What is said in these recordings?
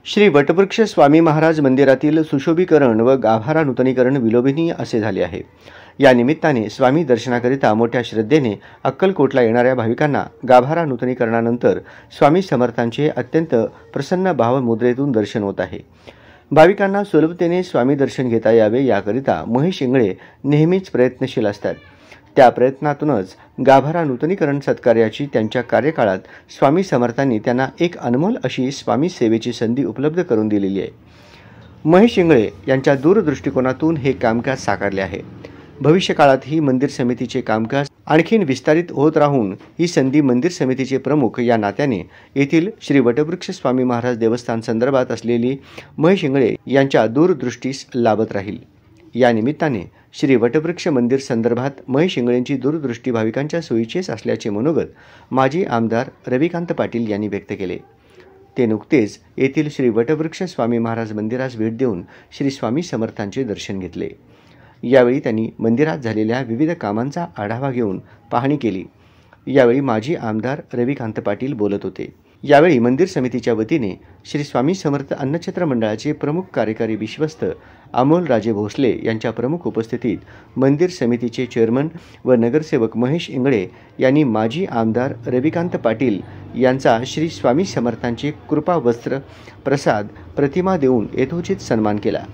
श्री वटवृक्ष स्वामी महाराज मंदिरातील सुशोभीकरण व गाभारा नूतनीकरण विलोभनीय असे झाले आहे। या निमित्ताने स्वामी दर्शनाकरिता मोठ्या श्रद्धेने अक्कलकोटला येणाऱ्या भाविकांना गाभारा नूतनीकरणानंतर स्वामी समर्थांचे अत्यंत प्रसन्न भावमुद्रेतून दर्शन होत आहे। भाविकांना सुलभतेने स्वामी दर्शन घेता यावे याकरिता महेश इंगळे नेहमीच प्रयत्नशील असतात। त्या प्रयत्नातूनच गाभारा नूतनीकरण सत्कार्याची त्यांच्या कार्यकाळात स्वामी समर्थांनी त्यांना एक अनमोल अशी स्वामी सेवेची संधी उपलब्ध करून दिलेली आहे। महेश इंगळे यांच्या दूरदृष्टिकोनातून हे कामकाज साकारले आहे। भविष्यकाळातही मंदिर समितीचे कामकाज आणखीन विस्तारित होत राहून ही संधी मंदिर समितीचे प्रमुख या नात्याने येथील श्री वटवृक्ष स्वामी महाराज देवस्थान संदर्भात असलेली महेश इंगळे यांच्या दूरदृष्टीस लाभत राहील। या निमित्ताने श्री वटवृक्ष मंदिर संदर्भात महेश इंगळेंची दूरदृष्टी भाविकांच्या सोयीचीच असल्याचे मनोगत माजी आमदार रविकांत पाटील यांनी व्यक्त केले। ते नुकतेच येथील श्री वटवृक्ष स्वामी महाराज मंदिरास भेट देऊन श्री स्वामी समर्थांचे दर्शन घेतले। यावेळी त्यांनी मंदिरात झालेल्या विविध कामांचा आढावा घेऊन पाहणी केली। यावेळी माजी आमदार रविकांत पाटील बोलत होते। यावेळी मंदिर समितीच्या वतीने श्री स्वामी समर्थ अन्नछत्र मंडळाचे प्रमुख कार्यकारी विश्वस्त अमोल राजे भोसले यांच्या प्रमुख उपस्थितीत मंदिर समितीचे चेअरमन व नगरसेवक महेश इंगळे यांनी माजी आमदार रविकांत पाटील यांचा श्री स्वामी समर्थांचे कृपा वस्त्र प्रसाद प्रतिमा देऊन यथोचित सन्मान केला।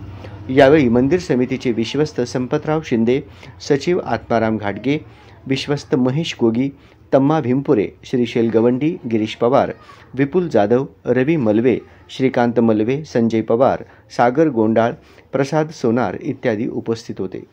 यावेळी मंदिर समितीचे विश्वस्त संपतराव शिंदे, सचिव आत्माराम घाटगे, विश्वस्त महेश गोगी, तम्मा भीमपुरे, श्रीशैल गवंडी, गिरीश पवार, विपुल जाधव, रवी मलवे, श्रीकांत मलवे, संजय पवार, सागर गोंडाळ, प्रसाद सोनार इत्यादी उपस्थित होते।